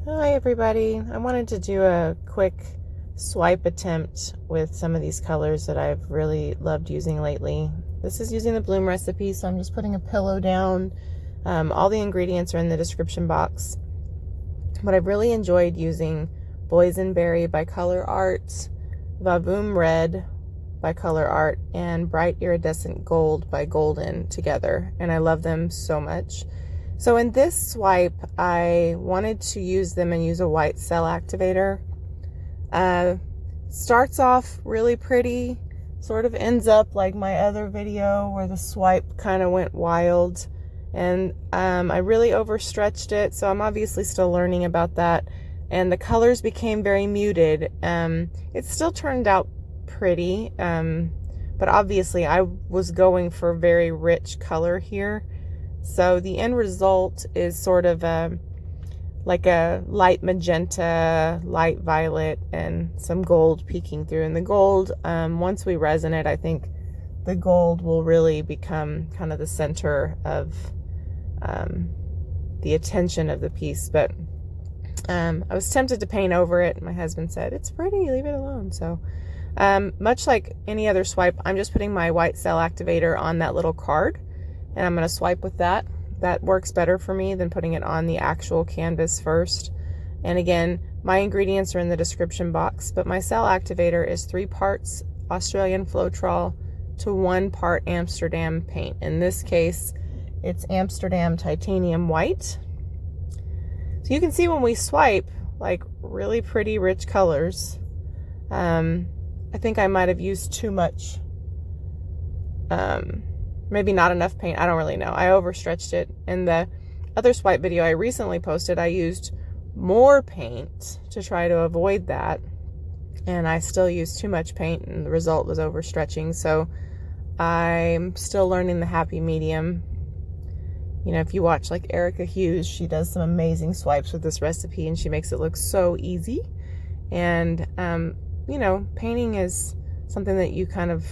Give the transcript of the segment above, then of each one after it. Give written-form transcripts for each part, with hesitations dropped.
Hi everybody. I wanted to do a quick swipe attempt with some of these colors that I've really loved using lately. This is using the Bloomrecipe, so I'm just putting a pillow down. All the ingredients are in the description box. But I've really enjoyed using Boysenberry by Colourarte, Vavoom Red by Colourarte, and Bright Iridescent Gold by Glidden together, and I love them so much. So in this swipe, I wanted to use them and use a white cell activator. Starts off really pretty, sort of ends up like my other video where the swipe kind of went wild, and I really overstretched it, so I'm obviously still learning about that, and the colors became very muted. It still turned out pretty, but obviously I was going for very rich color here. So the end result is sort of like a light magenta, light violet, and some gold peeking through. And the gold, once we resin it, I think the gold will really become kind of the center of the attention of the piece. But I was tempted to paint over it. My husband said, "It's pretty, leave it alone." So much like any other swipe, I'm just putting my white cell activator on that little card, and I'm going to swipe with that. That works better for me than putting it on the actual canvas first. And again, my ingredients are in the description box, but my cell activator is 3 parts Australian Floetrol to 1 part Amsterdam paint. In this case, it's Amsterdam Titanium White. So you can see when we swipe, like really pretty rich colors. I think I might have used too much, maybe not enough paint. I don't really know. I overstretched it. In the other swipe video I recently posted, I used more paint to try to avoid that, and I still used too much paint, and the result was overstretching. So I'm still learning the happy medium. You know, if you watch like Erica Hughes, she does some amazing swipes with this recipe, and she makes it look so easy. And you know, painting is something that you kind of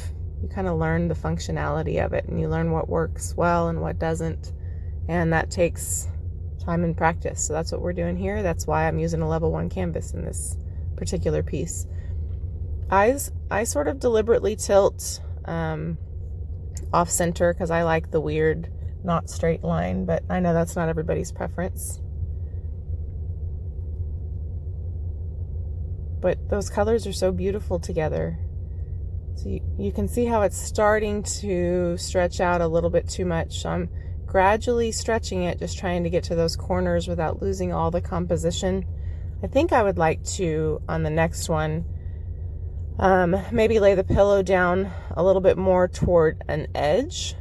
learn the functionality of it, and you learn what works well and what doesn't, and that takes time and practice. So that's what we're doing here. That's why I'm using a level 1 canvas in this particular piece. Eyes, I sort of deliberately tilt off center because I like the weird not straight line, but I know that's not everybody's preference. But those colors are so beautiful together. So you can see how it's starting to stretch out a little bit too much. So I'm gradually stretching it, just trying to get to those corners without losing all the composition. I think I would like to, on the next one, maybe lay the pillow down a little bit more toward an edge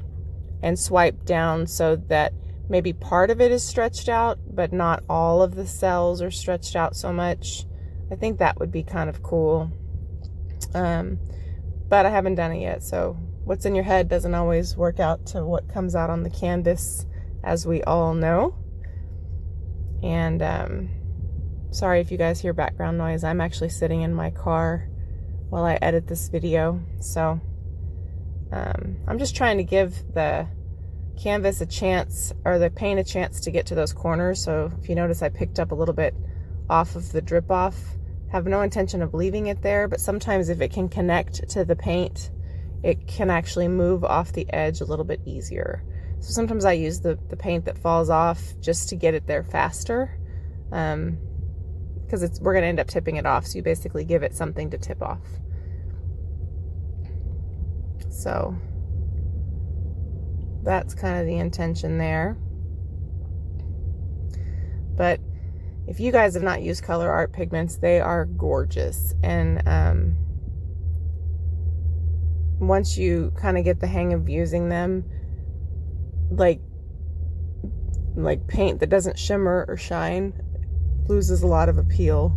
and swipe down so that maybe part of it is stretched out, but not all of the cells are stretched out so much. I think that would be kind of cool. But I haven't done it yet, so what's in your head doesn't always work out to what comes out on the canvas, as we all know. And sorry if you guys hear background noise. I'm actually sitting in my car while I edit this video, so I'm just trying to give the canvas a chance, or the paint a chance to get to those corners. So if you notice, I picked up a little bit off of the drip off. Have no intention of leaving it there, but sometimes if it can connect to the paint, it can actually move off the edge a little bit easier. So sometimes I use the paint that falls off just to get it there faster, because we're going to end up tipping it off, so you basically give it something to tip off. So that's kind of the intention there. But if you guys have not used Colourarte pigments, they are gorgeous. And once you kind of get the hang of using them, like paint that doesn't shimmer or shine loses a lot of appeal.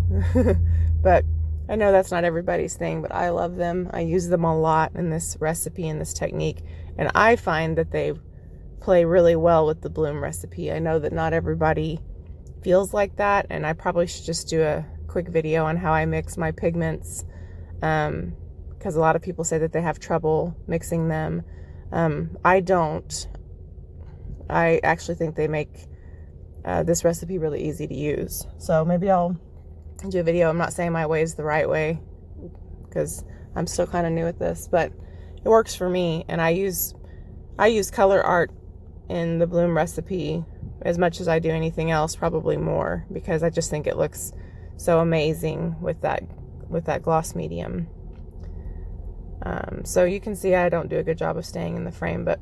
But I know that's not everybody's thing, but I love them. I use them a lot in this recipe and this technique, and I find that they play really well with the Bloomrecipe. I know that not everybody feels like that, and I probably should just do a quick video on how I mix my pigments, because a lot of people say that they have trouble mixing them. I don't. I actually think they make this recipe really easy to use. So maybe I'll do a video. I'm not saying my way is the right way because I'm still kind of new at this, but it works for me. And I use Colourarte in the Bloomrecipe as much as I do anything else, probably more, because I just think it looks so amazing with that gloss medium. So you can see I don't do a good job of staying in the frame, but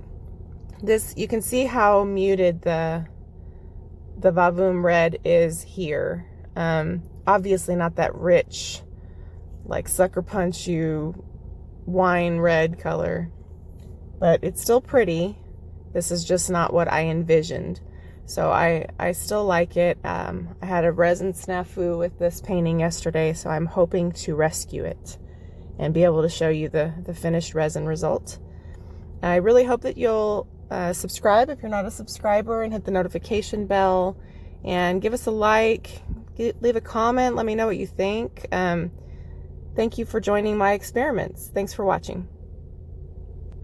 this, you can see how muted the Vavoom Red is here. Obviously not that rich, like sucker punch you wine red color, but it's still pretty. This is just not what I envisioned. So I still like it. I had a resin snafu with this painting yesterday, so I'm hoping to rescue it and be able to show you the finished resin result. I really hope that you'll subscribe if you're not a subscriber, and hit the notification bell, and give us a like, leave a comment, let me know what you think. Thank you for joining my experiments. Thanks for watching.